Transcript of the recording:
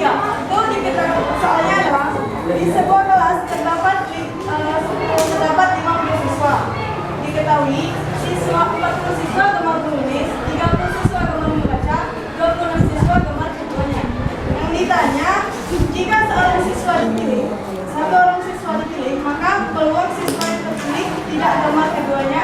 Ya, itu diketahui soalnya adalah di sebuah kelas terdapat 50 siswa. Diketahui siswa 40 siswa gemar menulis, 30 siswa gemar membaca, 26 siswa gemar keduanya. Yang ditanya, jika seorang siswa dipilih, satu orang siswa dipilih, maka peluang siswa yang terpilih tidak gemar keduanya